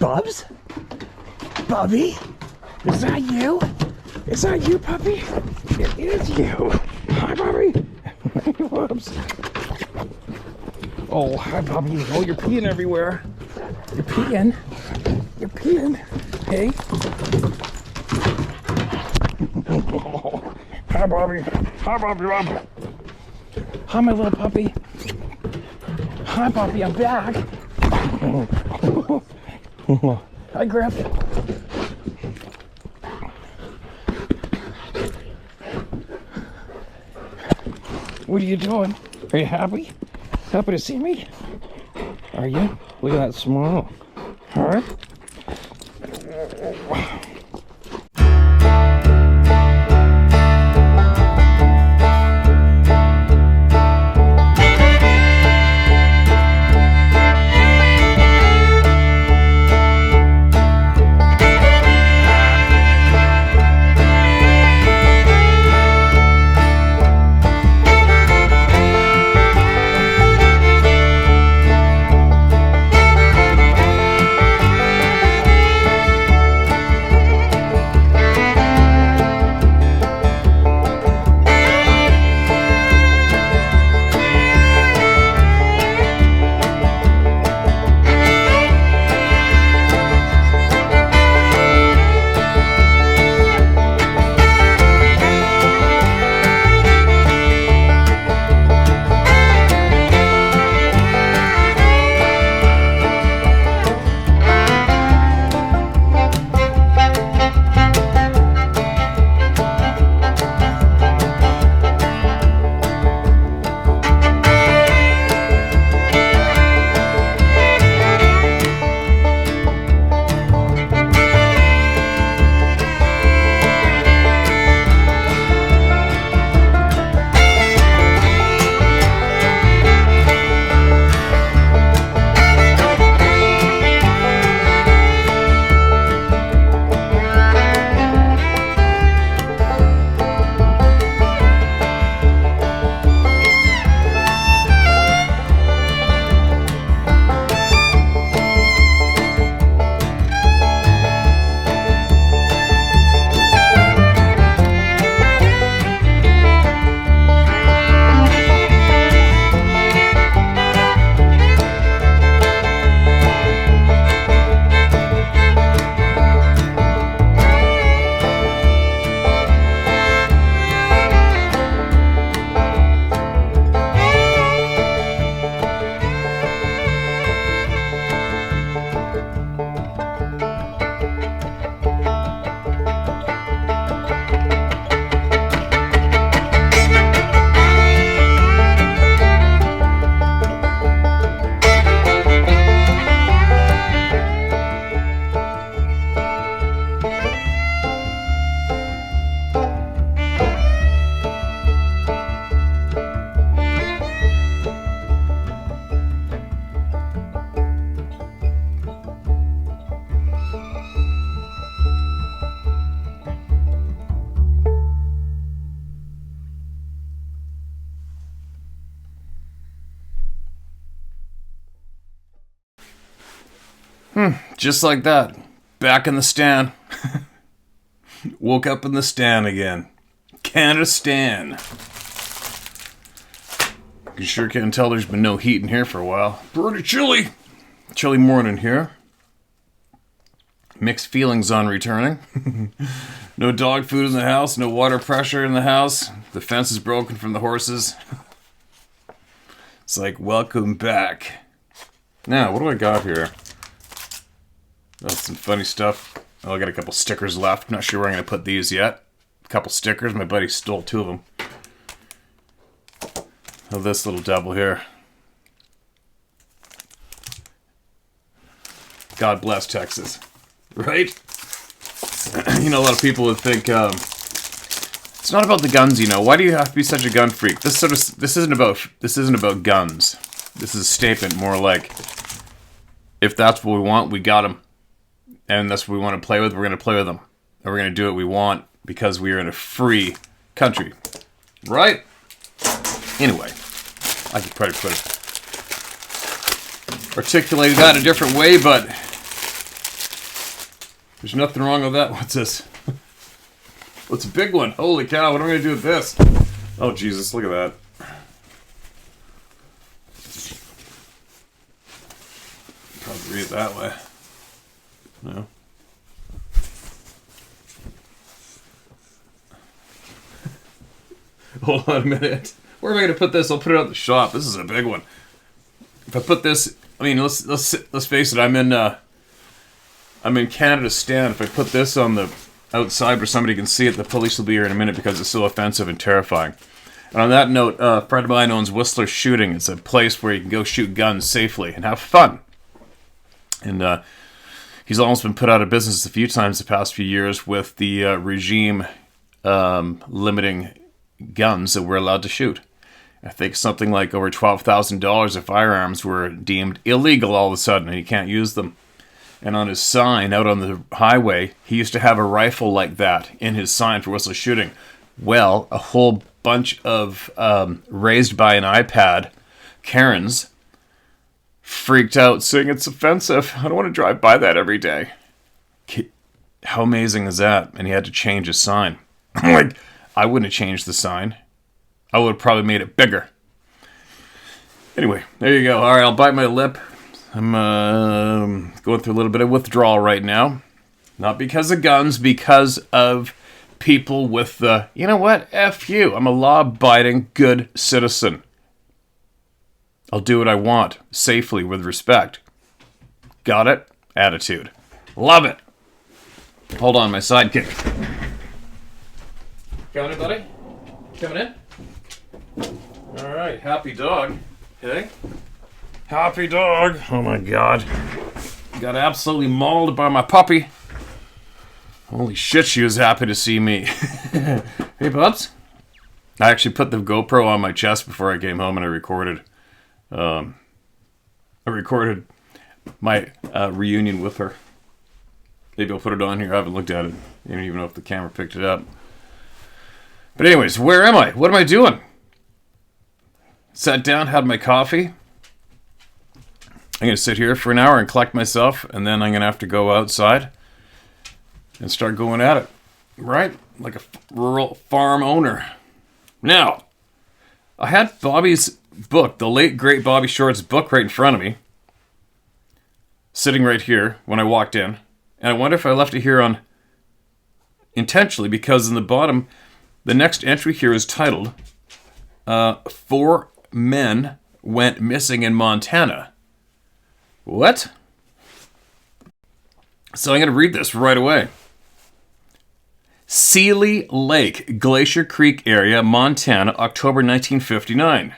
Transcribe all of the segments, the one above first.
Bubs? Bobbie? Is that you? Is that you, puppy? It is you. Hi, Bobbie. Whoops. Oh, hi, Bobbie. Oh, you're peeing everywhere. You're peeing. You're peeing. Hey. Oh, hi, Bobbie. Hi, Bobbie. Hi, my little puppy. Hi, Bobbie. I'm back. Hi, Griff. What are you doing? Are you happy? Happy to see me? Are you? Look at that smile. Alright. Just like that. Back in the stand. Woke up in the stand again. Canada stand. You sure can tell there's been no heat in here for a while. Pretty chilly. Chilly morning here. Mixed feelings on returning. No dog food in the house. No water pressure in the house. The fence is broken from the horses. It's like, welcome back. Now, what do I got here? Oh, some funny stuff. Oh, I got a couple stickers left. Not sure where I'm going to put these yet. A couple stickers. My buddy stole 2 of them. Oh, this little devil here. God bless Texas. Right? You know, a lot of people would think, it's not about the guns, you know. Why do you have to be such a gun freak? This isn't about guns. This is a statement more like, if that's what we want, we got them. And that's what we want to play with, we're going to play with them. And we're going to do what we want because we are in a free country. Right? Anyway, I could probably articulate that a different way, but There's nothing wrong with that. What's this? What's a big one? Holy cow, what am I going to do with this? Oh, Jesus, look at that. Probably read it that way. No. Hold on a minute. Where am I going to put this? I'll put it out the shop. This is a big one. If I put this, I mean, let's face it. I'm in Canada Stand. If I put this on the outside where somebody can see it, the police will be here in a minute because it's so offensive and terrifying. And on that note, a friend of mine owns Whistler Shooting. It's a place where you can go shoot guns safely and have fun. And he's almost been put out of business a few times the past few years with the regime limiting guns that we're allowed to shoot. I think something like over $12,000 of firearms were deemed illegal all of a sudden, and you can't use them. And on his sign out on the highway, he used to have a rifle like that in his sign for Whistler Shooting. Well, a whole bunch of raised by an iPad Karens freaked out saying it's offensive. I don't want to drive by that every day. How amazing is that? And he had to change his sign. Like, I wouldn't have changed the sign. I would have probably made it bigger. Anyway, there you go. All right, I'll bite my lip. I'm going through a little bit of withdrawal right now. Not because of guns, because of people with the, you know what, F you. I'm a law-abiding, good citizen. I'll do what I want, safely, with respect. Got it? Attitude. Love it. Hold on, my sidekick. Coming in, buddy? Coming in? All right, happy dog. Okay. Happy dog. Oh my God. Got absolutely mauled by my puppy. Holy shit, she was happy to see me. Hey, Bubs. I actually put the GoPro on my chest before I came home and I recorded my reunion with her. Maybe I'll put it on here. I haven't looked at it. I don't even know if the camera picked it up. But anyways, where am I? What am I doing? Sat down, had my coffee. I'm going to sit here for an hour and collect myself, and then I'm going to have to go outside and start going at it. Right? Like a rural farm owner. Now, I had Bobbie's book, the late, great Bobbie Short's book right in front of me, sitting right here when I walked in. And I wonder if I left it here on intentionally, because in the bottom, the next entry here is titled, 4 Men Went Missing in Montana. What? So I'm going to read this right away. Seeley Lake, Glacier Creek area, Montana, October 1959.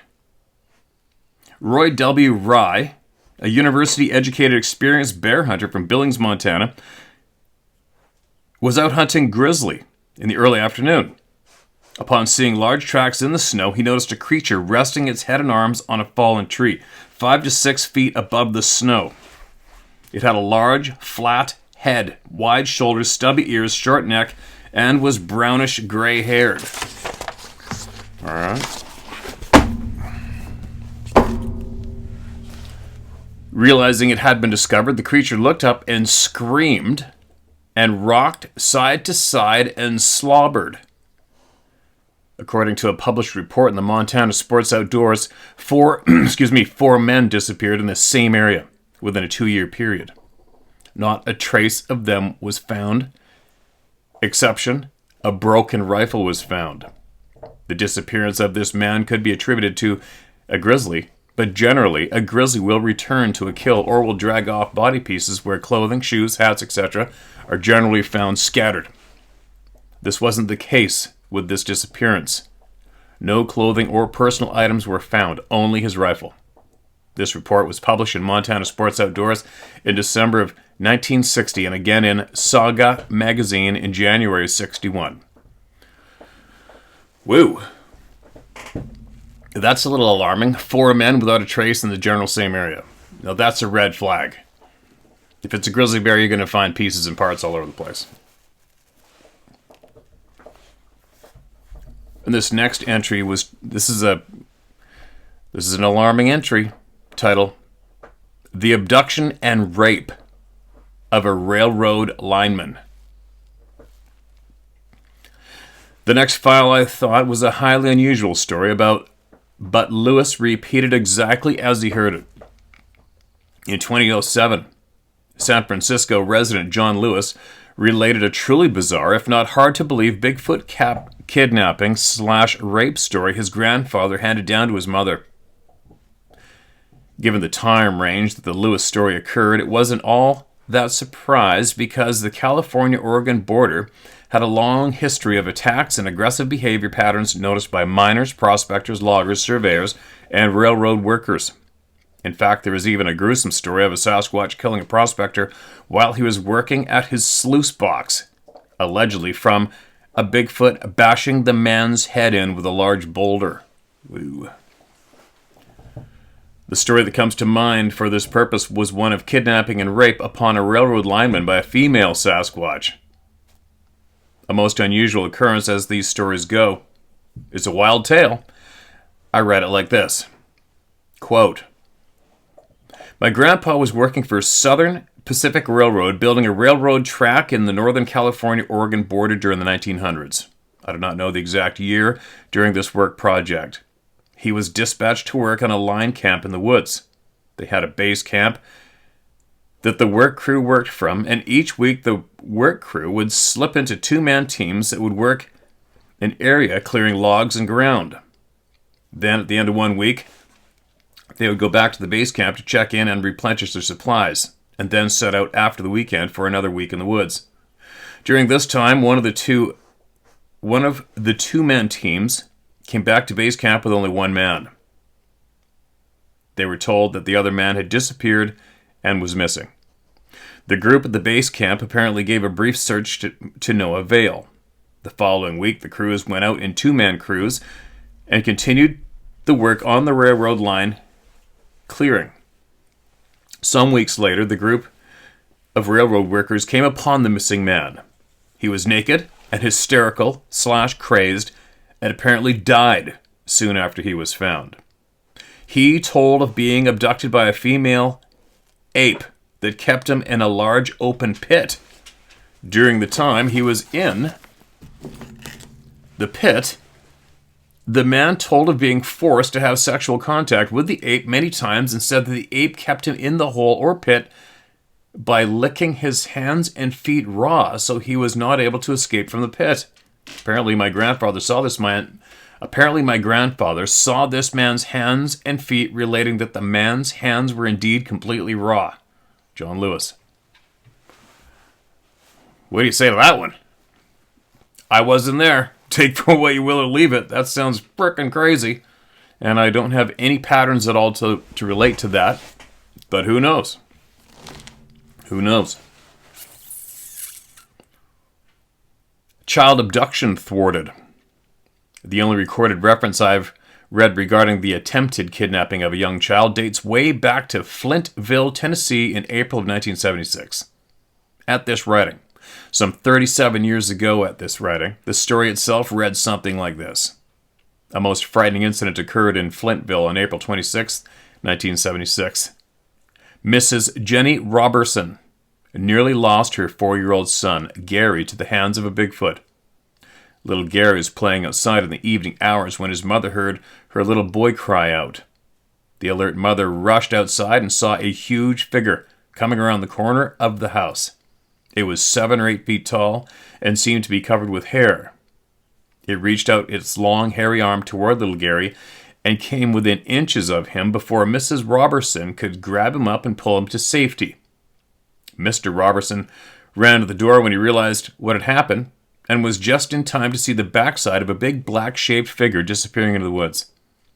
Roy W. Rye, a university-educated experienced bear hunter from Billings, Montana, was out hunting grizzly in the early afternoon. Upon seeing large tracks in the snow, he noticed a creature resting its head and arms on a fallen tree, 5 to 6 feet above the snow. It had a large, flat head, wide shoulders, stubby ears, short neck, and was brownish gray-haired. All right. Realizing it had been discovered, the creature looked up and screamed and rocked side to side and slobbered. According to a published report in the Montana Sports Outdoors, 4 men disappeared in the same area within a 2-year period. Not a trace of them was found. Exception, a broken rifle was found. The disappearance of this man could be attributed to a grizzly, but generally, a grizzly will return to a kill or will drag off body pieces where clothing, shoes, hats, etc. are generally found scattered. This wasn't the case with this disappearance. No clothing or personal items were found, only his rifle. This report was published in Montana Sports Outdoors in December of 1960 and again in Saga magazine in January of 61. Woo! That's a little alarming. 4 men without a trace in the general same area. Now that's a red flag. If it's a grizzly bear, you're going to find pieces and parts all over the place. And this next entry was, this is an alarming entry. Title, The Abduction and Rape of a railroad lineman. The next file I thought was a highly unusual story but Lewis repeated exactly as he heard it. In 2007, San Francisco resident John Lewis related a truly bizarre, if not hard to believe, Bigfoot kidnapping/rape story his grandfather handed down to his mother. Given the time range that the Lewis story occurred, it wasn't all that surprised because the California-Oregon border had a long history of attacks and aggressive behavior patterns noticed by miners, prospectors, loggers, surveyors, and railroad workers. In fact, there is even a gruesome story of a Sasquatch killing a prospector while he was working at his sluice box, allegedly from a Bigfoot bashing the man's head in with a large boulder. Woo. The story that comes to mind for this purpose was one of kidnapping and rape upon a railroad lineman by a female Sasquatch. A most unusual occurrence as these stories go. It's a wild tale. I read it like this. Quote, my grandpa was working for Southern Pacific Railroad, building a railroad track in the Northern California-Oregon border during the 1900s. I do not know the exact year during this work project. He was dispatched to work on a line camp in the woods. They had a base camp that the work crew worked from, and each week the work crew would slip into two-man teams that would work an area clearing logs and ground. Then, at the end of 1 week, they would go back to the base camp to check in and replenish their supplies, and then set out after the weekend for another week in the woods. During this time, one of the two-man teams came back to base camp with only one man. They were told that the other man had disappeared and was missing. The group at the base camp apparently gave a brief search to no avail. The following week, the crews went out in two-man crews and continued the work on the railroad line clearing. Some weeks later, the group of railroad workers came upon the missing man. He was naked and hysterical/crazed and apparently died soon after he was found. He told of being abducted by a female ape that kept him in a large open pit. During the time he was in the pit, the man told of being forced to have sexual contact with the ape many times and said that the ape kept him in the hole or pit by licking his hands and feet raw so he was not able to escape from the pit. Apparently my grandfather saw this man's hands and feet, relating that the man's hands were indeed completely raw. John Lewis. What do you say to that one? I wasn't there. Take for what you will or leave it. That sounds frickin' crazy. And I don't have any patterns at all to relate to that. But who knows? Who knows? Child abduction thwarted. The only recorded reference I've read regarding the attempted kidnapping of a young child dates way back to Flintville, Tennessee in April of 1976. At this writing, some 37 years ago at this writing, the story itself read something like this. A most frightening incident occurred in Flintville on April 26, 1976. Mrs. Jenny Robertson nearly lost her 4-year-old son, Gary, to the hands of a Bigfoot. Little Gary was playing outside in the evening hours when his mother heard her little boy cry out. The alert mother rushed outside and saw a huge figure coming around the corner of the house. It was 7 or 8 feet tall and seemed to be covered with hair. It reached out its long, hairy arm toward little Gary and came within inches of him before Mrs. Robertson could grab him up and pull him to safety. Mr. Robertson ran to the door when he realized what had happened and was just in time to see the backside of a big black-shaped figure disappearing into the woods.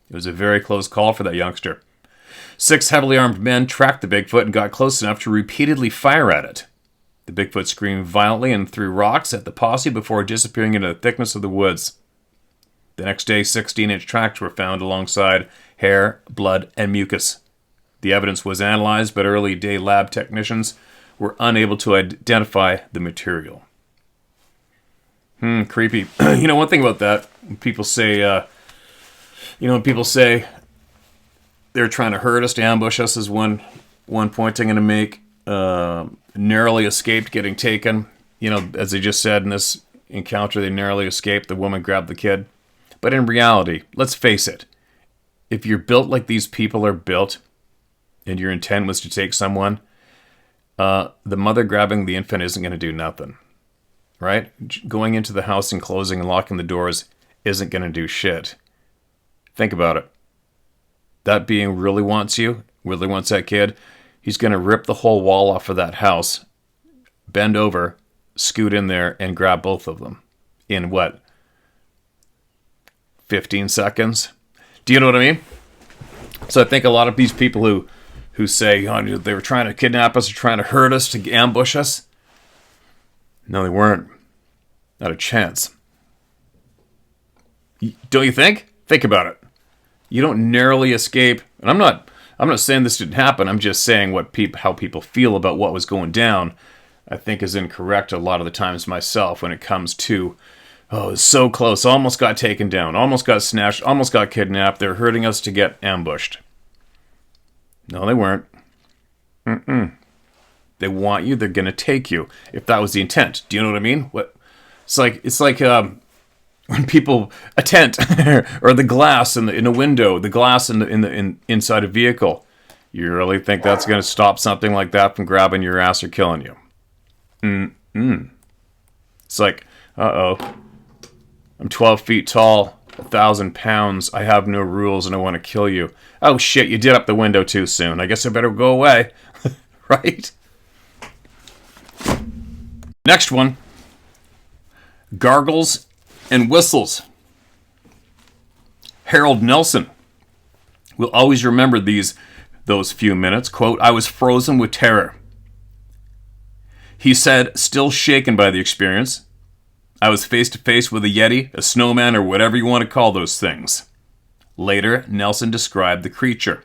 It was a very close call for that youngster. 6 heavily armed men tracked the Bigfoot and got close enough to repeatedly fire at it. The Bigfoot screamed violently and threw rocks at the posse before disappearing into the thickness of the woods. The next day, 16-inch tracks were found alongside hair, blood, and mucus. The evidence was analyzed, but early-day lab technicians were unable to identify the material. Creepy. One thing about that, when people say, they're trying to hurt us, to ambush us, is one point I'm going to make. narrowly escaped getting taken. You know, as they just said in this encounter, they narrowly escaped. The woman grabbed the kid. But in reality, let's face it, if you're built like these people are built, and your intent was to take someone, the mother grabbing the infant isn't going to do nothing. Right? Going into the house and closing and locking the doors isn't going to do shit. Think about it. That being really wants you, really wants that kid, he's going to rip the whole wall off of that house, bend over, scoot in there, and grab both of them. In what? 15 seconds? Do you know what I mean? So I think a lot of these people who say, oh, they were trying to kidnap us or trying to hurt us, to ambush us. No, they weren't. Not a chance. Don't you think? Think about it. You don't narrowly escape. And I'm not saying this didn't happen. I'm just saying how people feel about what was going down, I think is incorrect a lot of the times myself when it comes to, oh, it's so close, almost got taken down, almost got snatched, almost got kidnapped, they're hurting us to get ambushed. No, they weren't. They want you, they're going to take you, if that was the intent. Do you know what I mean? It's like when people, a tent, or the glass in a window, the glass inside a vehicle. You really think that's going to stop something like that from grabbing your ass or killing you? It's like, uh-oh. I'm 12 feet tall, 1,000 pounds, I have no rules, and I want to kill you. Oh shit, you did up the window too soon. I guess I better go away. Right? Next one. Gargles and whistles. Harold Nelson will always remember those few minutes. Quote, I was frozen with terror. He said, still shaken by the experience. I was face to face with a yeti, a snowman, or whatever you want to call those things. Later, Nelson described the creature.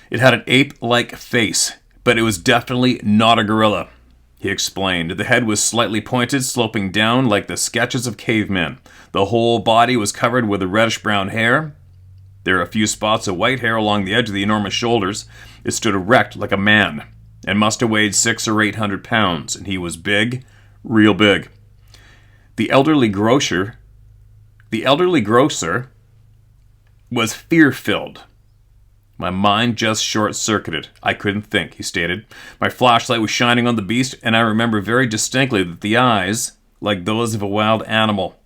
It had an ape-like face, but it was definitely not a gorilla. He explained. The head was slightly pointed, sloping down like the sketches of cavemen. The whole body was covered with a reddish-brown hair. There are a few spots of white hair along the edge of the enormous shoulders. It stood erect like a man, and must have weighed 600 or 800 pounds, and he was big, real big. The elderly grocer was fear-filled. My mind just short-circuited. I couldn't think, he stated. My flashlight was shining on the beast, and I remember very distinctly that the eyes, like those of a wild animal.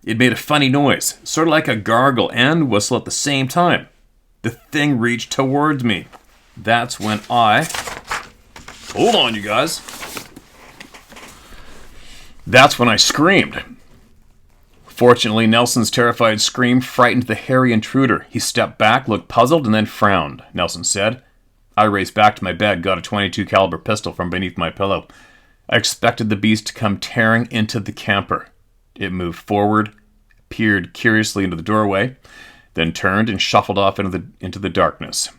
It made a funny noise, sort of like a gargle and whistle at the same time. The thing reached towards me. That's when hold on, you guys. That's when I screamed. Fortunately, Nelson's terrified scream frightened the hairy intruder. He stepped back, looked puzzled, and then frowned, Nelson said. I raced back to my bed, got a .22 caliber pistol from beneath my pillow. I expected the beast to come tearing into the camper. It moved forward, peered curiously into the doorway, then turned and shuffled off into the darkness.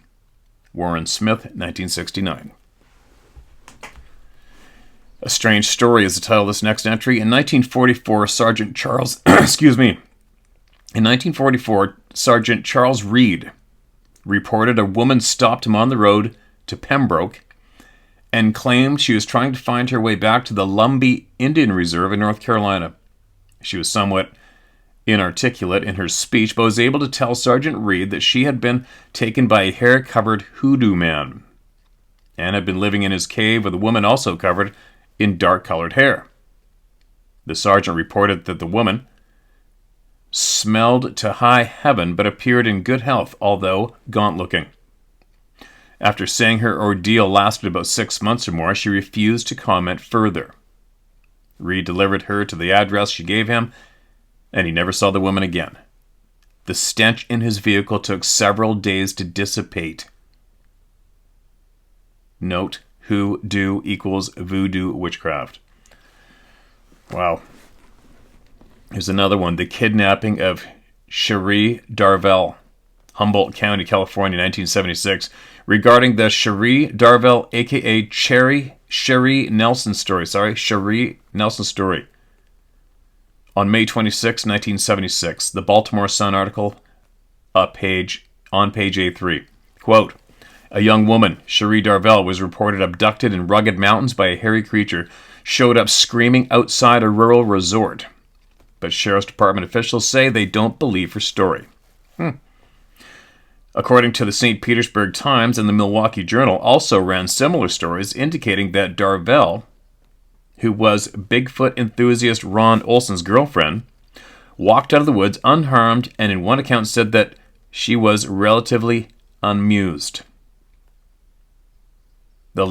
Warren Smith, 1969. A Strange Story is the title of this next entry. In 1944, Sergeant Charles... In 1944, Sergeant Charles Reed reported a woman stopped him on the road to Pembroke and claimed she was trying to find her way back to the Lumbee Indian Reserve in North Carolina. She was somewhat inarticulate in her speech, but was able to tell Sergeant Reed that she had been taken by a hair-covered hoodoo man and had been living in his cave with a woman also covered in dark-colored hair. The sergeant reported that the woman smelled to high heaven but appeared in good health, although gaunt-looking. After saying her ordeal lasted about 6 months or more, she refused to comment further. Reed delivered her to the address she gave him, and he never saw the woman again. The stench in his vehicle took several days to dissipate. Note, hoodoo equals voodoo witchcraft. Wow. Here's another one. The kidnapping of Cherie Darvell, Humboldt County, California, 1976. Regarding the Cherie Darvell, a.k.a. Cherie Nelson story. On May 26, 1976, the Baltimore Sun article on page A3. Quote, A young woman, Cherie Darvell, was reported abducted in rugged mountains by a hairy creature, showed up screaming outside a rural resort. But Sheriff's Department officials say they don't believe her story. According to the St. Petersburg Times and the Milwaukee Journal, also ran similar stories indicating that Darvell, who was Bigfoot enthusiast Ron Olson's girlfriend, walked out of the woods unharmed, and in one account said that she was relatively unmused. The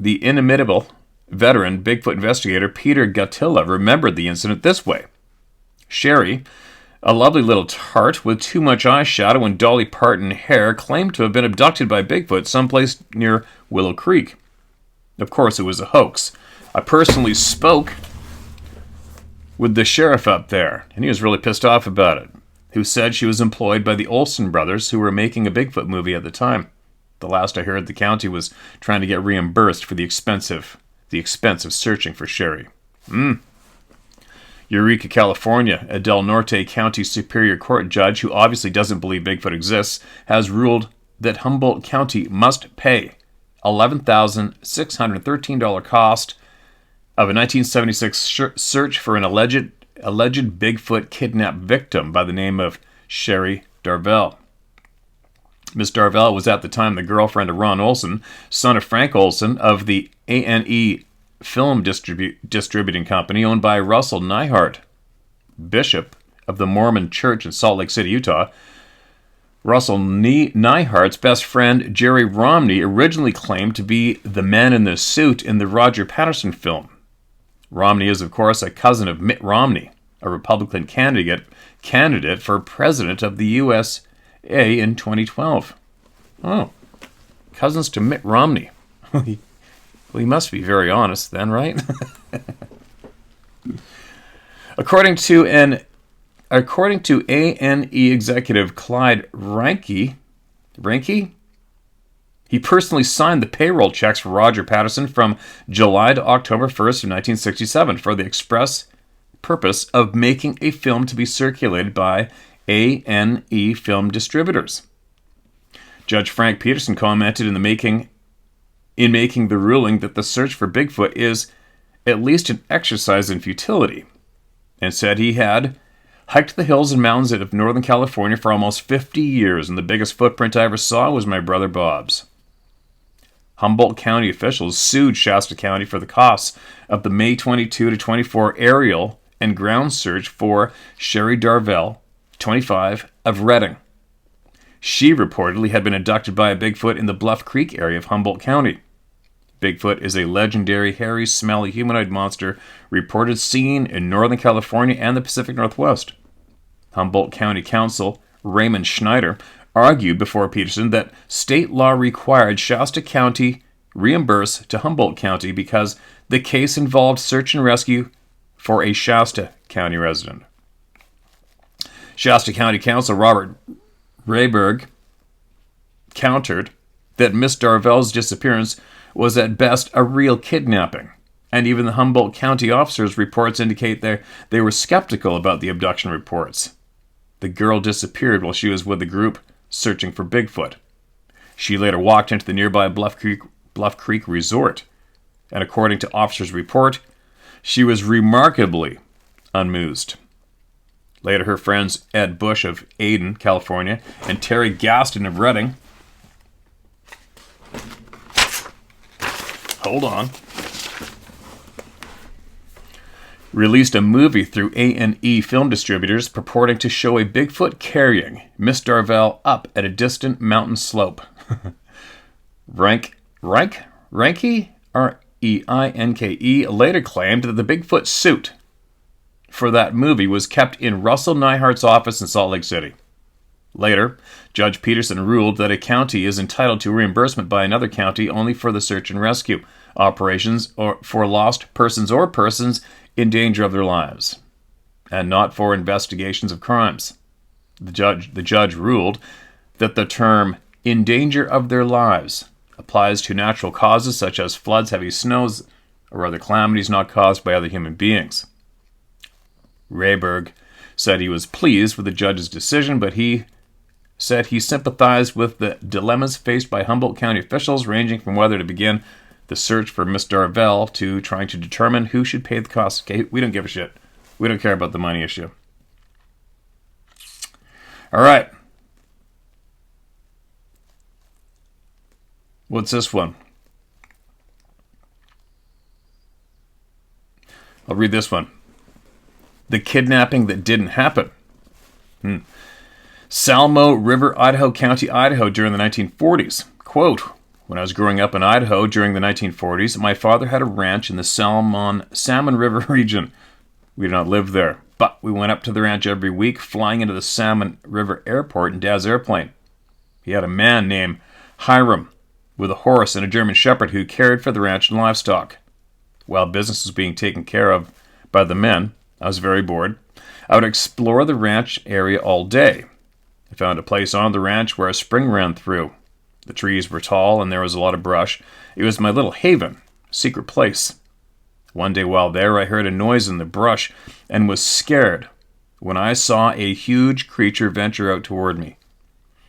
inimitable veteran Bigfoot investigator Peter Gattila remembered the incident this way. Cherie, a lovely little tart with too much eyeshadow and Dolly Parton hair, claimed to have been abducted by Bigfoot someplace near Willow Creek. Of course, it was a hoax. I personally spoke with the sheriff up there, and he was really pissed off about it, who said she was employed by the Olsen brothers, who were making a Bigfoot movie at the time. The last I heard, the county was trying to get reimbursed for the expense of searching for Cherie. Eureka, California, a Del Norte County Superior Court judge who obviously doesn't believe Bigfoot exists has ruled that Humboldt County must pay $11,613 cost of a 1976 search for an alleged Bigfoot kidnap victim by the name of Cherie Darvell. Miss Darvell was at the time the girlfriend of Ron Olson, son of Frank Olson of the A&E Film Distributing Company owned by Russell Neihart, bishop of the Mormon Church in Salt Lake City, Utah. Russell Neihart's best friend, Jerry Romney, originally claimed to be the man in the suit in the Roger Patterson film. Romney is, of course, a cousin of Mitt Romney, a Republican candidate for president of the USA in 2012. Oh, cousins to Mitt Romney. Well, he must be very honest then, right? According to A&E executive Clyde Reinke, he personally signed the payroll checks for Roger Patterson from July to October 1st of 1967 for the express purpose of making a film to be circulated by A&E film distributors. Judge Frank Peterson commented in making the ruling that the search for Bigfoot is at least an exercise in futility, and said he had hiked the hills and mountains of Northern California for almost 50 years, and the biggest footprint I ever saw was my brother Bob's. Humboldt County officials sued Shasta County for the costs of the May 22 to 24 aerial and ground search for Cherie Darvell, 25, of Redding. She reportedly had been abducted by a Bigfoot in the Bluff Creek area of Humboldt County. Bigfoot is a legendary, hairy, smelly humanoid monster reported seen in Northern California and the Pacific Northwest. Humboldt County Counsel Raymond Schneider argued before Peterson that state law required Shasta County reimburse to Humboldt County because the case involved search and rescue for a Shasta County resident. Shasta County Counsel Robert Rayberg countered that Miss Darvell's disappearance was at best a real kidnapping, and even the Humboldt County officers' reports indicate they were skeptical about the abduction reports. The girl disappeared while she was with the group searching for Bigfoot. She later walked into the nearby Bluff Creek Resort, and according to officers' report, she was remarkably unmused. Later, her friends Ed Bush of Aden, California, and Terry Gaston of Redding released a movie through A&E film distributors purporting to show a Bigfoot carrying Miss Darvell up at a distant mountain slope. Reinke, R-E-I-N-K-E, later claimed that the Bigfoot suit for that movie was kept in Russell Neihart's office in Salt Lake City. Later, Judge Peterson ruled that a county is entitled to reimbursement by another county only for the search and rescue operations or for lost persons or persons in danger of their lives, and not for investigations of crimes. The judge ruled that the term "in danger of their lives" applies to natural causes such as floods, heavy snows, or other calamities not caused by other human beings. Rayberg said he was pleased with the judge's decision, but he said he sympathized with the dilemmas faced by Humboldt County officials, ranging from whether to begin the search for Miss Darvell to trying to determine who should pay the costs. Okay, we don't give a shit. We don't care about the money issue. All right. What's this one? I'll read this one. The kidnapping that didn't happen. Salmo River, Idaho County, Idaho during the 1940s. Quote, when I was growing up in Idaho during the 1940s, my father had a ranch in the Salmon River region. We did not live there, but we went up to the ranch every week, flying into the Salmon River Airport in Dad's airplane. He had a man named Hiram with a horse and a German Shepherd who cared for the ranch and livestock. While business was being taken care of by the men, I was very bored. I would explore the ranch area all day. I found a place on the ranch where a spring ran through. The trees were tall and there was a lot of brush. It was my little haven, secret place. One day while there, I heard a noise in the brush and was scared when I saw a huge creature venture out toward me.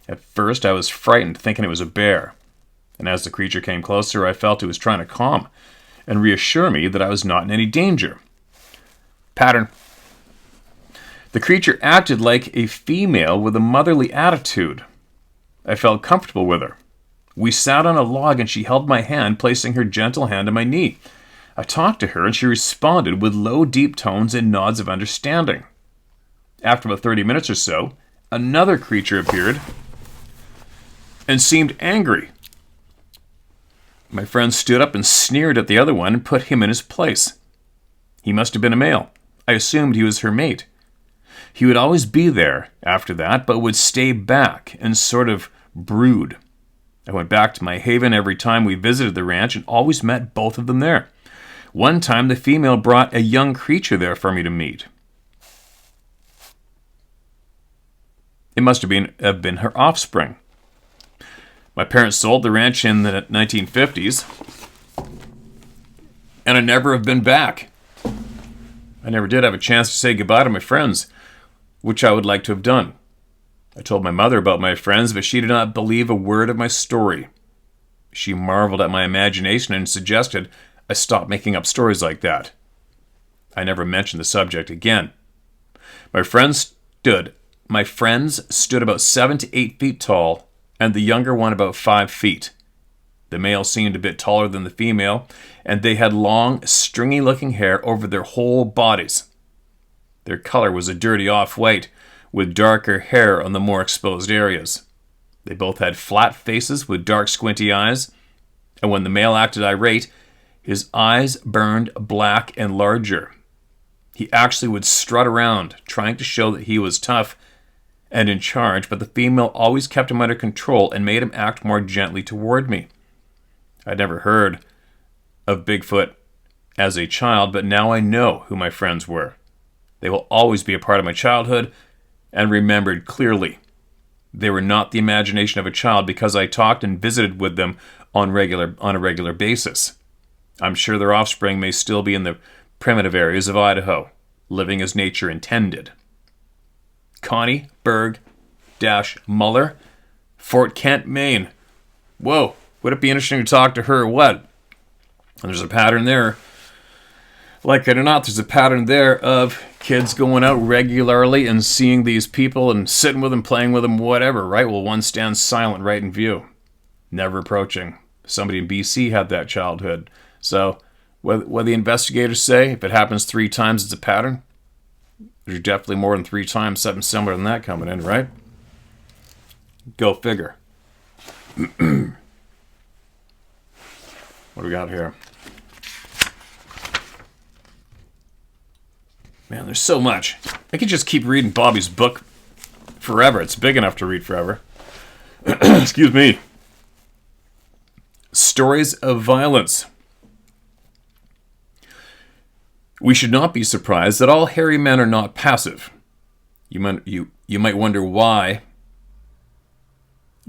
At first, I was frightened, thinking it was a bear. And as the creature came closer, I felt it was trying to calm and reassure me that I was not in any danger. Pattern. The creature acted like a female with a motherly attitude. I felt comfortable with her. We sat on a log and she held my hand, placing her gentle hand on my knee. I talked to her and she responded with low, deep tones and nods of understanding. After about 30 minutes or so, another creature appeared and seemed angry. My friend stood up and sneered at the other one and put him in his place. He must have been a male. I assumed he was her mate. He would always be there after that, but would stay back and sort of brood. I went back to my haven every time we visited the ranch and always met both of them there. One time, the female brought a young creature there for me to meet. It must have been her offspring. My parents sold the ranch in the 1950s, and I never have been back. I never did have a chance to say goodbye to my friends, which I would like to have done. I told my mother about my friends, but she did not believe a word of my story. She marveled at my imagination and suggested I stop making up stories like that. I never mentioned the subject again. My friends stood about 7 to 8 feet tall, and the younger one about 5 feet. The male seemed a bit taller than the female, and they had long, stringy-looking hair over their whole bodies. Their color was a dirty off-white, with darker hair on the more exposed areas. They both had flat faces with dark, squinty eyes, and when the male acted irate, his eyes burned black and larger. He actually would strut around, trying to show that he was tough and in charge, but the female always kept him under control and made him act more gently toward me. I'd never heard of Bigfoot as a child, but now I know who my friends were. They will always be a part of my childhood and remembered clearly. They were not the imagination of a child because I talked and visited with them on a regular basis. I'm sure their offspring may still be in the primitive areas of Idaho, living as nature intended. Connie Berg - Muller, Fort Kent, Maine. Whoa, would it be interesting to talk to her or what? And there's a pattern there. Like it or not, there's a pattern there of kids going out regularly and seeing these people and sitting with them, playing with them, whatever, right? Well, one stands silent right in view, never approaching. Somebody in BC had that childhood. So what the investigators say, if it happens 3 times, it's a pattern. There's definitely more than 3 times something similar than that coming in, right? Go figure. What do we got here? Man, there's so much. I could just keep reading Bobbie's book forever. It's big enough to read forever. Excuse me. Stories of violence. We should not be surprised that all hairy men are not passive. You might wonder why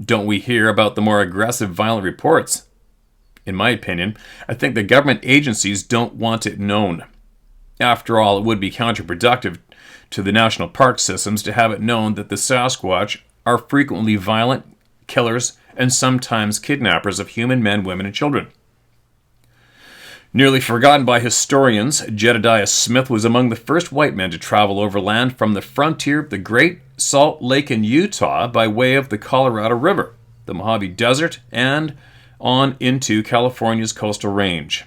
don't we hear about the more aggressive, violent reports? In my opinion, I think the government agencies don't want it known. After all, it would be counterproductive to the national park systems to have it known that the Sasquatch are frequently violent killers and sometimes kidnappers of human men, women, and children. Nearly forgotten by historians, Jedediah Smith was among the first white men to travel overland from the frontier of the Great Salt Lake in Utah by way of the Colorado River, the Mojave Desert, and on into California's coastal range.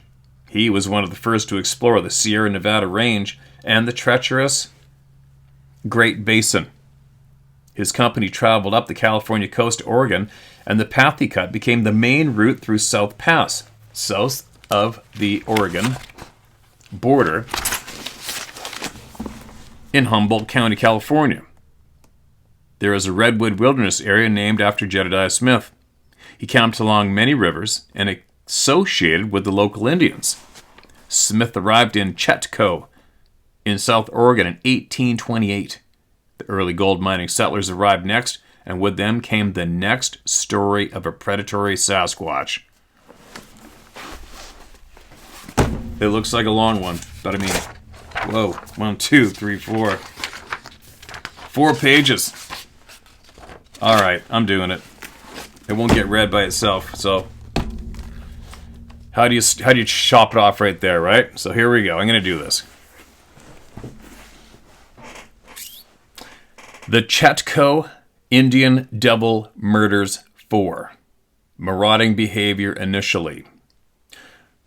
He was one of the first to explore the Sierra Nevada range and the treacherous Great Basin. His company traveled up the California coast to Oregon, and the path he cut became the main route through South Pass, south of the Oregon border in Humboldt County, California. There is a redwood wilderness area named after Jedediah Smith. He camped along many rivers and associated with the local Indians. Smith arrived in Chetco in South Oregon in 1828. The early gold mining settlers arrived next, and with them came the next story of a predatory Sasquatch. It looks like a long one, but I mean, whoa, 1, 2, 3, 4. 4 pages. All right, I'm doing it. It won't get read by itself, so how do you chop it off right there, right? So here we go. I'm going to do this. The Chetco Indian Devil Murders 4. Marauding behavior initially.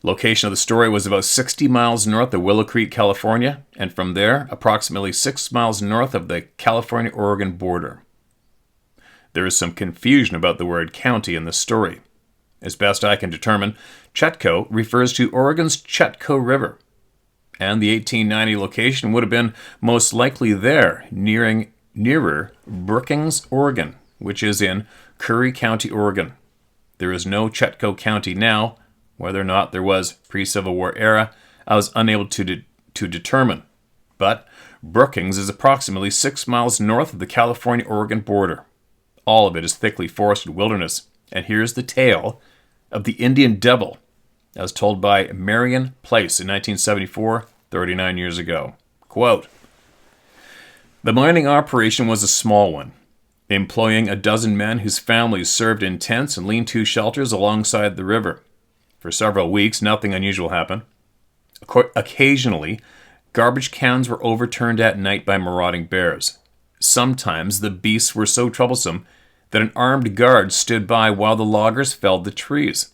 Location of the story was about 60 miles north of Willow Creek, California, and from there, approximately 6 miles north of the California-Oregon border. There is some confusion about the word county in the story. As best I can determine, Chetco refers to Oregon's Chetco River, and the 1890 location would have been most likely there, nearer Brookings, Oregon, which is in Curry County, Oregon. There is no Chetco County now. Whether or not there was pre-Civil War era, I was unable to determine. But Brookings is approximately 6 miles north of the California-Oregon border. All of it is thickly forested wilderness. And here's the tale of the Indian Devil, as told by Marion Place in 1974, 39 years ago. Quote, "The mining operation was a small one, employing a dozen men whose families served in tents and lean-to shelters alongside the river. For several weeks, nothing unusual happened. Occasionally, garbage cans were overturned at night by marauding bears. Sometimes the beasts were so troublesome that an armed guard stood by while the loggers felled the trees.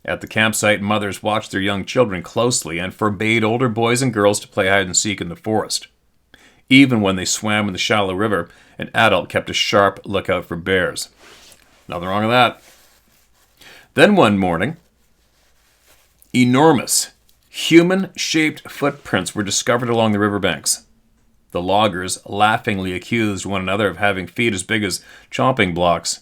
At the campsite, mothers watched their young children closely and forbade older boys and girls to play hide-and-seek in the forest. Even when they swam in the shallow river, an adult kept a sharp lookout for bears. Nothing wrong with that. Then one morning, enormous, human-shaped footprints were discovered along the riverbanks. The loggers laughingly accused one another of having feet as big as chopping blocks.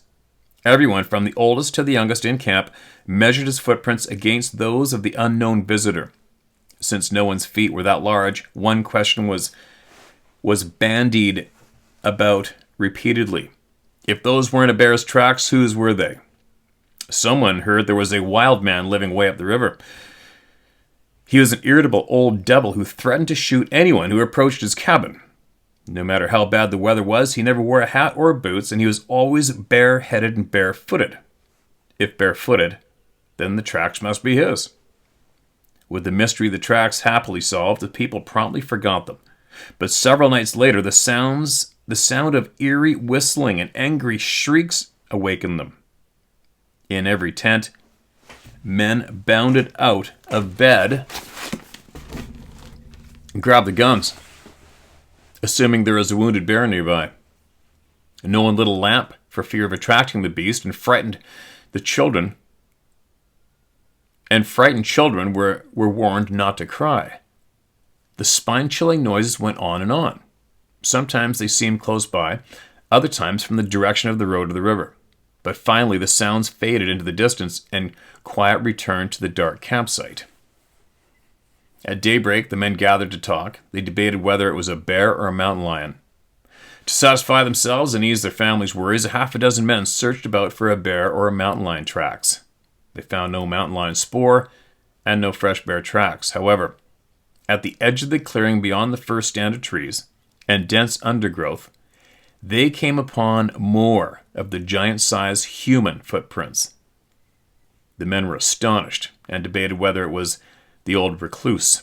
Everyone, from the oldest to the youngest in camp, measured his footprints against those of the unknown visitor. Since no one's feet were that large, one question was bandied about repeatedly. If those weren't a bear's tracks, whose were they? Someone heard there was a wild man living way up the river. He was an irritable old devil who threatened to shoot anyone who approached his cabin. No matter how bad the weather was, he never wore a hat or boots, and he was always bare-headed and barefooted. If barefooted, then the tracks must be his. With the mystery of the tracks happily solved, the people promptly forgot them. But several nights later, the sound of eerie whistling and angry shrieks awakened them. In every tent, men bounded out of bed and grabbed the guns, assuming there was a wounded bear nearby. No one lit a lamp for fear of attracting the beast, and frightened children were warned not to cry. The spine-chilling noises went on and on. Sometimes they seemed close by, other times from the direction of the road to the river. But finally the sounds faded into the distance, and quiet returned to the dark campsite. At daybreak, the men gathered to talk. They debated whether it was a bear or a mountain lion. To satisfy themselves and ease their families' worries, a half a dozen men searched about for a bear or a mountain lion tracks. They found no mountain lion spoor and no fresh bear tracks. However, at the edge of the clearing beyond the first stand of trees and dense undergrowth, they came upon more of the giant-sized human footprints. The men were astonished and debated whether it was the old recluse.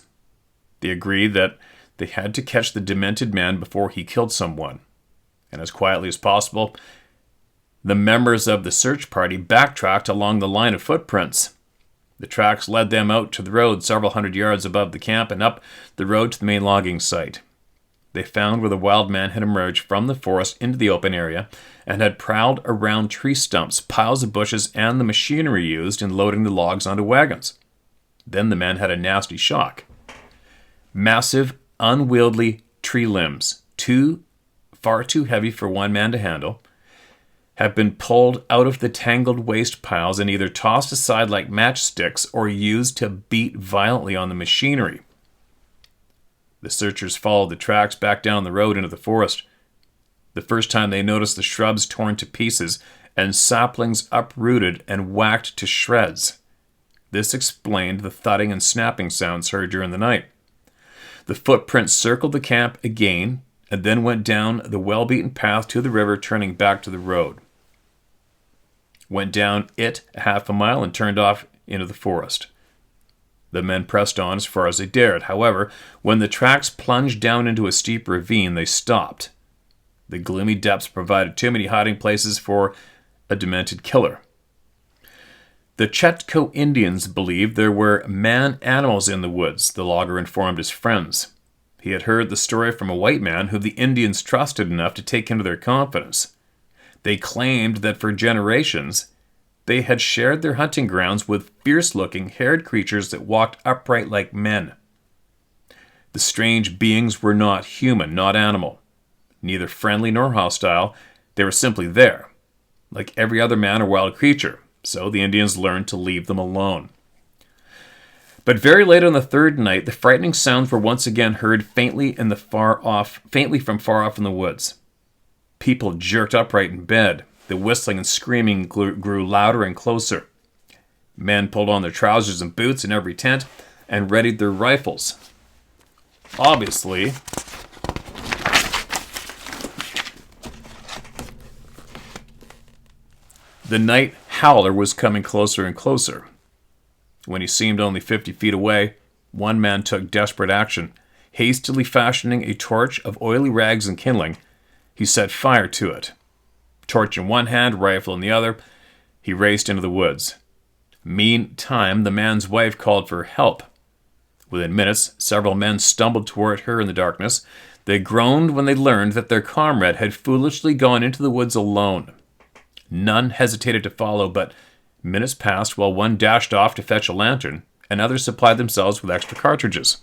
They agreed that they had to catch the demented man before he killed someone. And as quietly as possible, the members of the search party backtracked along the line of footprints. The tracks led them out to the road several hundred yards above the camp and up the road to the main logging site. They found where the wild man had emerged from the forest into the open area and had prowled around tree stumps, piles of bushes, and the machinery used in loading the logs onto wagons. Then the man had a nasty shock. Massive, unwieldy tree limbs, far too heavy for one man to handle, have been pulled out of the tangled waste piles and either tossed aside like matchsticks or used to beat violently on the machinery. The searchers followed the tracks back down the road into the forest. The first time they noticed the shrubs torn to pieces and saplings uprooted and whacked to shreds. This explained the thudding and snapping sounds heard during the night. The footprints circled the camp again and then went down the well-beaten path to the river, turning back to the road. Went down it a half a mile and turned off into the forest. The men pressed on as far as they dared. However, when the tracks plunged down into a steep ravine, they stopped. The gloomy depths provided too many hiding places for a demented killer. The Chetco Indians believed there were man-animals in the woods, the logger informed his friends. He had heard the story from a white man who the Indians trusted enough to take into their confidence. They claimed that for generations, they had shared their hunting grounds with fierce-looking, haired creatures that walked upright like men. The strange beings were not human, not animal. Neither friendly nor hostile, they were simply there, like every other man or wild creature, so the Indians learned to leave them alone. But very late on the third night, the frightening sounds were once again heard faintly from far off in the woods. People jerked upright in bed. The whistling and screaming grew louder and closer. Men pulled on their trousers and boots in every tent and readied their rifles. Obviously, the night howler was coming closer and closer. When he seemed only 50 feet away, one man took desperate action. Hastily fashioning a torch of oily rags and kindling, he set fire to it. Torch in one hand, rifle in the other, he raced into the woods. Meantime, the man's wife called for help. Within minutes, several men stumbled toward her in the darkness. They groaned when they learned that their comrade had foolishly gone into the woods alone. None hesitated to follow, but minutes passed while one dashed off to fetch a lantern, and others supplied themselves with extra cartridges.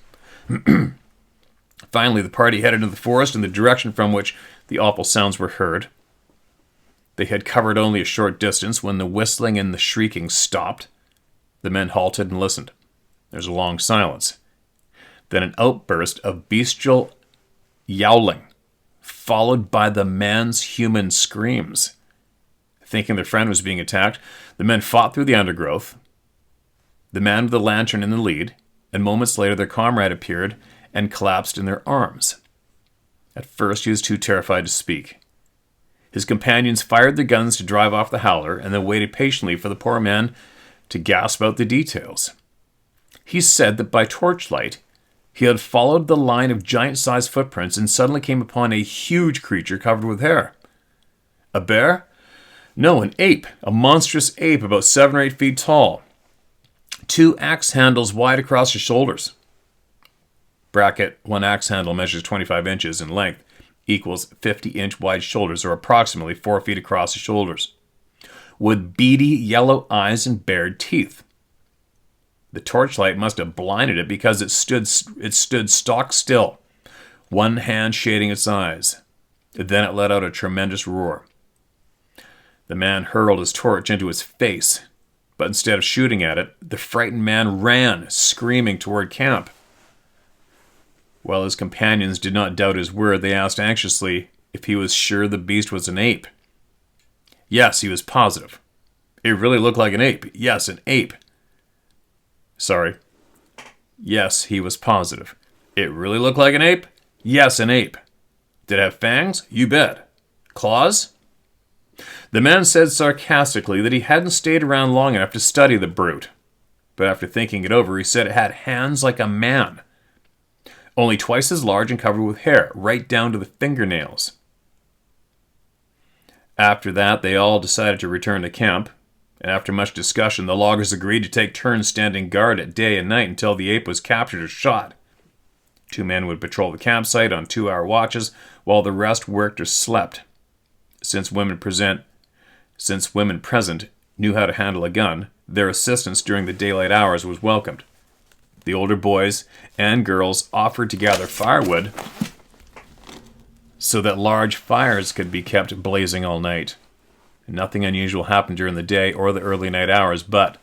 Finally, the party headed into the forest in the direction from which the awful sounds were heard. They had covered only a short distance when the whistling and the shrieking stopped. The men halted and listened. There was a long silence. Then an outburst of bestial yowling, followed by the man's human screams. Thinking their friend was being attacked, the men fought through the undergrowth, the man with the lantern in the lead, and moments later their comrade appeared and collapsed in their arms. At first he was too terrified to speak. His companions fired the guns to drive off the howler and then waited patiently for the poor man to gasp out the details. He said that by torchlight he had followed the line of giant-sized footprints and suddenly came upon a huge creature covered with hair. A bear? No, an ape. A monstrous ape about 7 or 8 feet tall. 2 axe handles wide across his shoulders. Bracket, one axe handle measures 25 inches in length, equals 50-inch wide shoulders, or approximately 4 feet across the shoulders, with beady yellow eyes and bared teeth. The torchlight must have blinded it because it stood stock still, one hand shading its eyes. Then it let out a tremendous roar. The man hurled his torch into its face, but instead of shooting at it, the frightened man ran, screaming toward camp. While his companions did not doubt his word, they asked anxiously if he was sure the beast was an ape. Yes, he was positive. It really looked like an ape. Yes, an ape. Sorry. Yes, he was positive. It really looked like an ape? Yes, an ape. Did it have fangs? You bet. Claws? The man said sarcastically that he hadn't stayed around long enough to study the brute. But after thinking it over, he said it had hands like a man. Only twice as large and covered with hair, right down to the fingernails. After that, they all decided to return to camp, and after much discussion, the loggers agreed to take turns standing guard at day and night until the ape was captured or shot. 2 men would patrol the campsite on 2-hour watches, while the rest worked or slept. Since women present knew how to handle a gun, their assistance during the daylight hours was welcomed. The older boys and girls offered to gather firewood so that large fires could be kept blazing all night. Nothing unusual happened during the day or the early night hours, but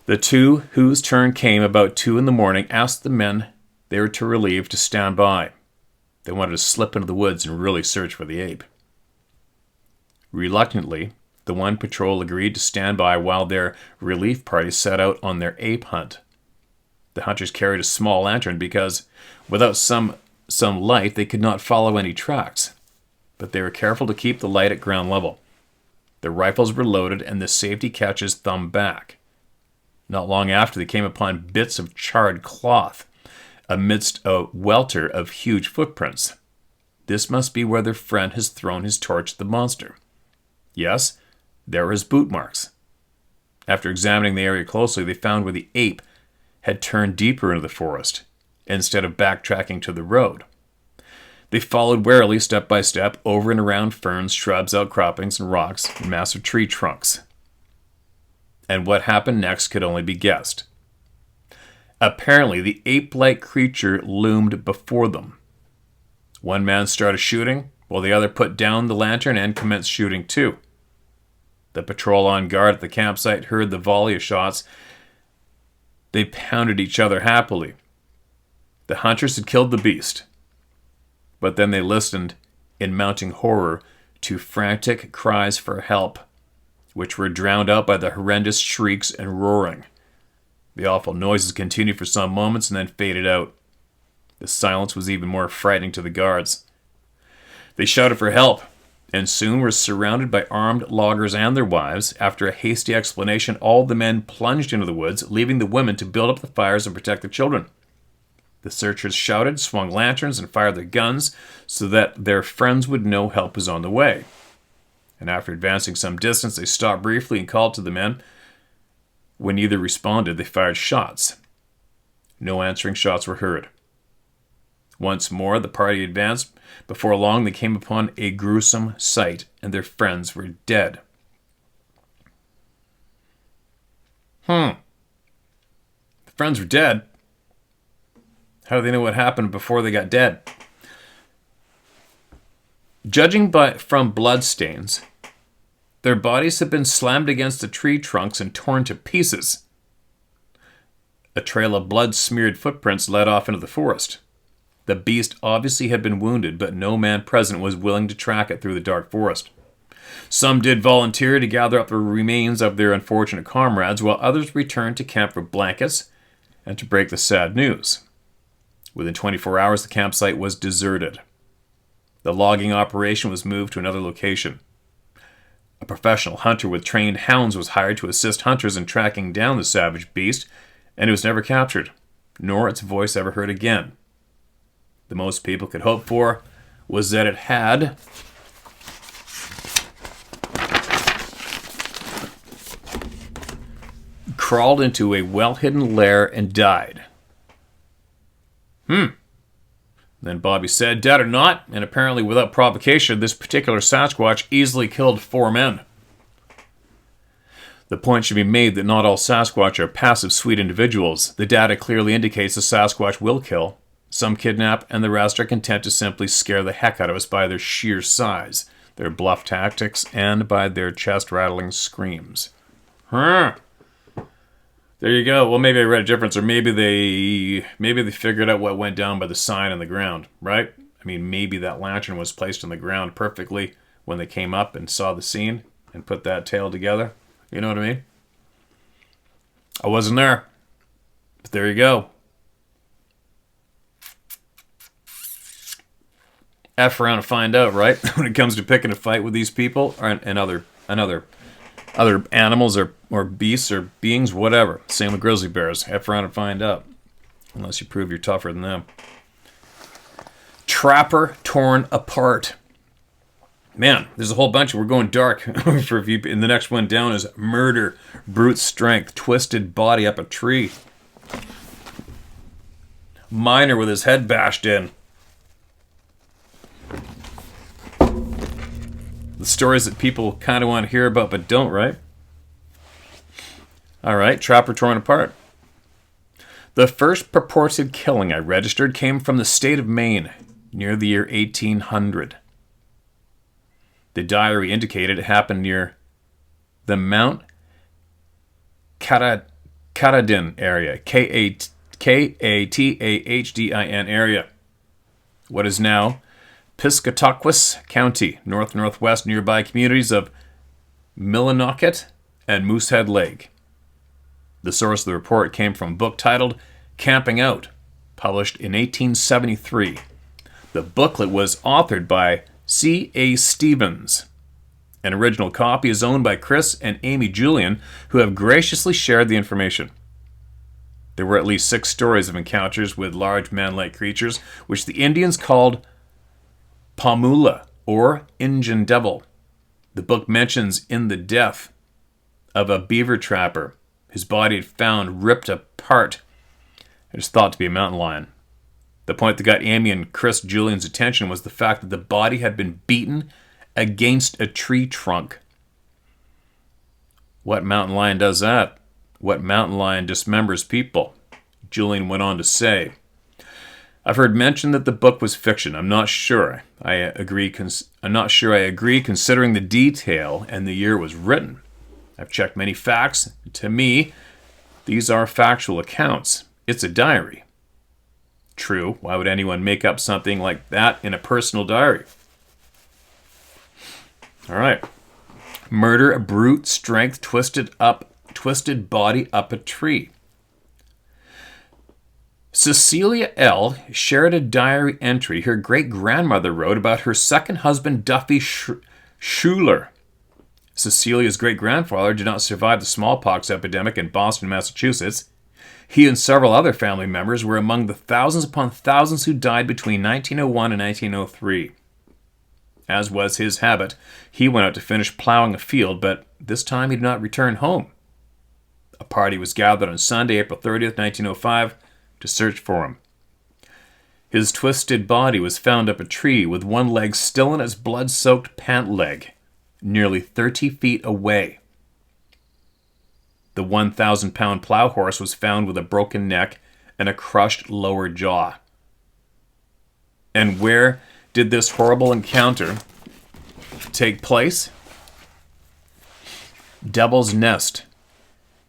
the 2 whose turn came about 2 in the morning asked the men they were to relieve to stand by. They wanted to slip into the woods and really search for the ape. Reluctantly, the one patrol agreed to stand by while their relief party set out on their ape hunt. The hunters carried a small lantern because, without some light, they could not follow any tracks. But they were careful to keep the light at ground level. Their rifles were loaded and the safety catches thumbed back. Not long after, they came upon bits of charred cloth amidst a welter of huge footprints. This must be where their friend has thrown his torch at the monster. Yes, there were his boot marks. After examining the area closely, they found where the ape had turned deeper into the forest, instead of backtracking to the road. They followed warily, step by step, over and around ferns, shrubs, outcroppings, and rocks, and massive tree trunks. And what happened next could only be guessed. Apparently, the ape-like creature loomed before them. One man started shooting, while the other put down the lantern and commenced shooting too. The patrol on guard at the campsite heard the volley of shots. They pounded each other happily. The hunters had killed the beast. But then they listened, in mounting horror, to frantic cries for help, which were drowned out by the horrendous shrieks and roaring. The awful noises continued for some moments and then faded out. The silence was even more frightening to the guards. They shouted for help, and soon were surrounded by armed loggers and their wives. After a hasty explanation, all the men plunged into the woods, leaving the women to build up the fires and protect the children. The searchers shouted, swung lanterns, and fired their guns so that their friends would know help was on the way. And after advancing some distance, they stopped briefly and called to the men. When neither responded, they fired shots. No answering shots were heard. Once more, the party advanced. Before long, they came upon a gruesome sight, and their friends were dead. The friends were dead? How do they know what happened before they got dead? Judging from bloodstains, their bodies had been slammed against the tree trunks and torn to pieces. A trail of blood-smeared footprints led off into the forest. The beast obviously had been wounded, but no man present was willing to track it through the dark forest. Some did volunteer to gather up the remains of their unfortunate comrades, while others returned to camp for blankets and to break the sad news. Within 24 hours, the campsite was deserted. The logging operation was moved to another location. A professional hunter with trained hounds was hired to assist hunters in tracking down the savage beast, and it was never captured, nor its voice ever heard again. The most people could hope for was that it had crawled into a well-hidden lair and died. Then Bobbie said, dead or not, and apparently without provocation, this particular Sasquatch easily killed 4 men. The point should be made that not all Sasquatch are passive, sweet individuals. The data clearly indicates the Sasquatch will kill. Some kidnap, and the rest are content to simply scare the heck out of us by their sheer size, their bluff tactics, and by their chest-rattling screams. There you go. Well, maybe I read a difference, or maybe they figured out what went down by the sign on the ground, right? I mean, maybe that lantern was placed on the ground perfectly when they came up and saw the scene and put that tale together. You know what I mean? I wasn't there, but there you go. F around and find out, right? When it comes to picking a fight with these people and other animals or beasts or beings, whatever. Same with grizzly bears. F around and find out. Unless you prove you're tougher than them. Trapper torn apart. Man, there's a whole bunch. We're going dark. For if you, and the next one down is murder, brute strength, twisted body up a tree. Miner with his head bashed in. The stories that people kind of want to hear about but don't, right? All right, trapper torn apart. The first purported killing I registered came from the state of Maine, near the year 1800. The diary indicated it happened near the Mount Katahdin area, Katahdin area. What is now Piscataquis County, northwest nearby communities of Millinocket and Moosehead Lake. The source of the report came from a book titled Camping Out, published in 1873. The booklet was authored by C.A. Stevens. An original copy is owned by Chris and Amy Julian, who have graciously shared the information. There were at least 6 stories of encounters with large man-like creatures, which the Indians called Pamula, or Injun Devil. The book mentions in the death of a beaver trapper. His body had found ripped apart. It is thought to be a mountain lion. The point that got Amy and Chris Julian's attention was the fact that the body had been beaten against a tree trunk. What mountain lion does that? What mountain lion dismembers people? Julian went on to say, I've heard mention that the book was fiction. I'm not sure I agree considering the detail and the year it was written. I've checked many facts. To me, these are factual accounts. It's a diary. True, why would anyone make up something like that in a personal diary? All right. Murder, a brute strength, twisted body up a tree. Cecilia L. shared a diary entry her great-grandmother wrote about her second husband, Duffy Schuler. Cecilia's great-grandfather did not survive the smallpox epidemic in Boston, Massachusetts. He and several other family members were among the thousands upon thousands who died between 1901 and 1903. As was his habit, he went out to finish plowing a field, but this time he did not return home. A party was gathered on Sunday, April 30th, 1905, to search for him. His twisted body was found up a tree with one leg still in its blood-soaked pant leg, nearly 30 feet away. The 1,000-pound plow horse was found with a broken neck and a crushed lower jaw. And where did this horrible encounter take place? Devil's Nest,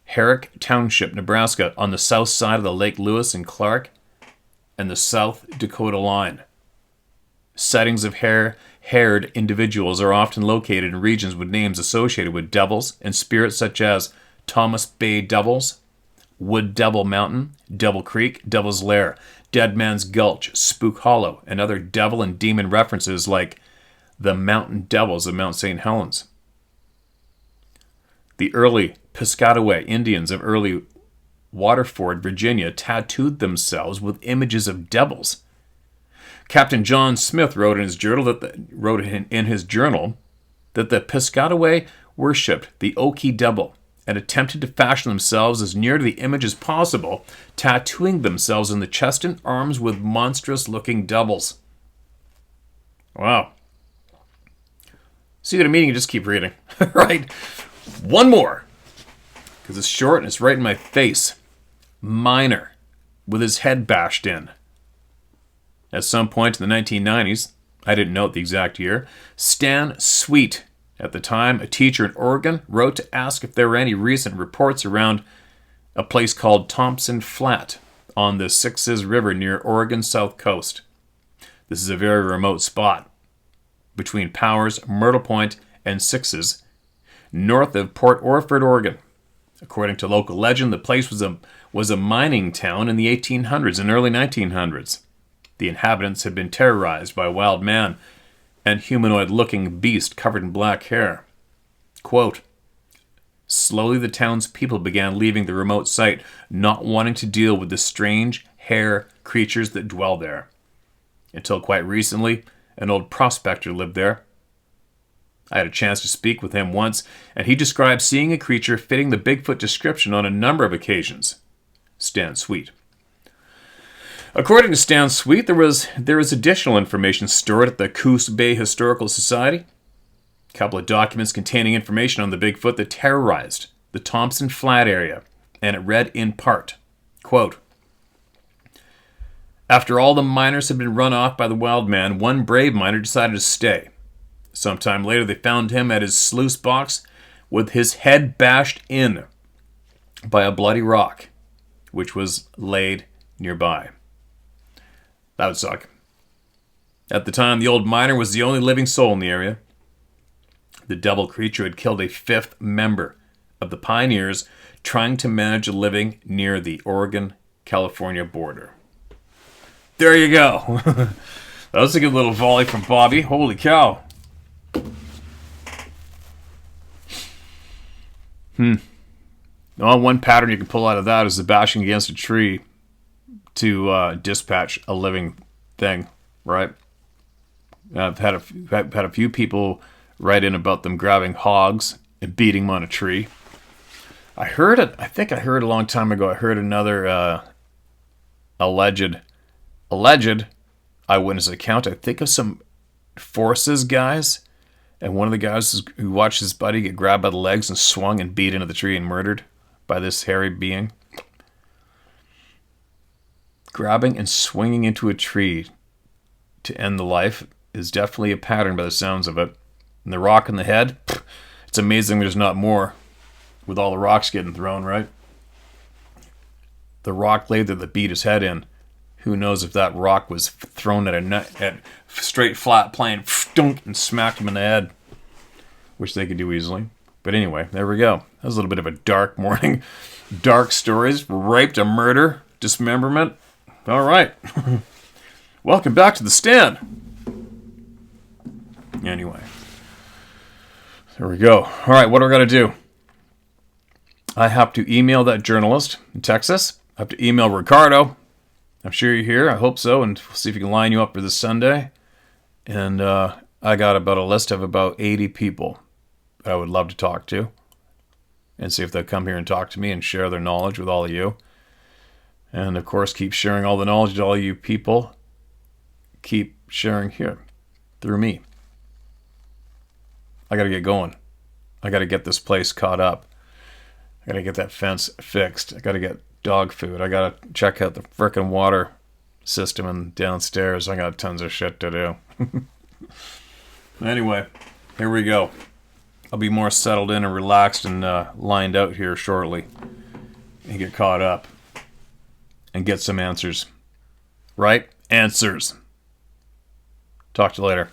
Herrick Township, Nebraska, on the south side of the Lake Lewis and Clark and the South Dakota line. Sightings of haired individuals are often located in regions with names associated with devils and spirits such as Thomas Bay Devils, Wood Devil Mountain, Devil Creek, Devil's Lair, Dead Man's Gulch, Spook Hollow, and other devil and demon references like the Mountain Devils of Mount St. Helens. The early Piscataway Indians of early Waterford, Virginia, tattooed themselves with images of devils. Captain John Smith wrote in his journal that the Piscataway worshipped the Okie Devil and attempted to fashion themselves as near to the image as possible, tattooing themselves in the chest and arms with monstrous-looking devils. Wow. See what I mean? You just keep reading. Right? One more. Because it's short and it's right in my face. Miner with his head bashed in. At some point in the 1990s, I didn't note the exact year, Stan Sweet, at the time a teacher in Oregon, wrote to ask if there were any recent reports around a place called Thompson Flat on the Sixes River near Oregon's south coast. This is a very remote spot between Powers, Myrtle Point, and Sixes, north of Port Orford, Oregon. According to local legend, the place was a mining town in the 1800s and early 1900s. The inhabitants had been terrorized by a wild man and humanoid-looking beast covered in black hair. Quote, slowly the townspeople began leaving the remote site, not wanting to deal with the strange hare creatures that dwell there. Until quite recently, an old prospector lived there. I had a chance to speak with him once, and he described seeing a creature fitting the Bigfoot description on a number of occasions. Stan Sweet. According to Stan Sweet, there was additional information stored at the Coos Bay Historical Society. A couple of documents containing information on the Bigfoot that terrorized the Thompson Flat area, and it read in part, quote, after all the miners had been run off by the wild man, one brave miner decided to stay. Sometime later, they found him at his sluice box with his head bashed in by a bloody rock, which was laid nearby. That would suck. At the time, the old miner was the only living soul in the area. The devil creature had killed a fifth member of the pioneers trying to manage a living near the Oregon-California border. There you go. That was a good little volley from Bobbie. Holy cow. Well, one pattern you can pull out of that is the bashing against a tree to dispatch a living thing, right? I've had a few people write in about them grabbing hogs and beating them on a tree. I think I heard a long time ago, I heard another alleged eyewitness account. I think of some forces guys, and one of the guys who watched his buddy get grabbed by the legs and swung and beat into the tree and murdered by this hairy being. Grabbing and swinging into a tree to end the life is definitely a pattern by the sounds of it. And the rock in the head, it's amazing there's not more with all the rocks getting thrown, right? The rock laid there that beat his head in. Who knows if that rock was thrown at straight flat plane and smacked him in the head, which they could do easily. But anyway, there we go. That was a little bit of a dark morning. Dark stories, rape, a murder, dismemberment. All right. Welcome back to the stand. Anyway, there we go. All right, what do I got to do? I have to email that journalist in Texas. I have to email Ricardo. I'm sure you're here. I hope so. And we'll see if we can line you up for this Sunday. And I got about a list of about 80 people that I would love to talk to. And see if they'll come here and talk to me and share their knowledge with all of you. And, of course, keep sharing all the knowledge that all you people keep sharing here through me. I got to get going. I got to get this place caught up. I got to get that fence fixed. I got to get dog food. I got to check out the frickin' water system and downstairs. I got tons of shit to do. Anyway, here we go. I'll be more settled in and relaxed and lined out here shortly and get caught up and get some answers. Right? Answers. Talk to you later.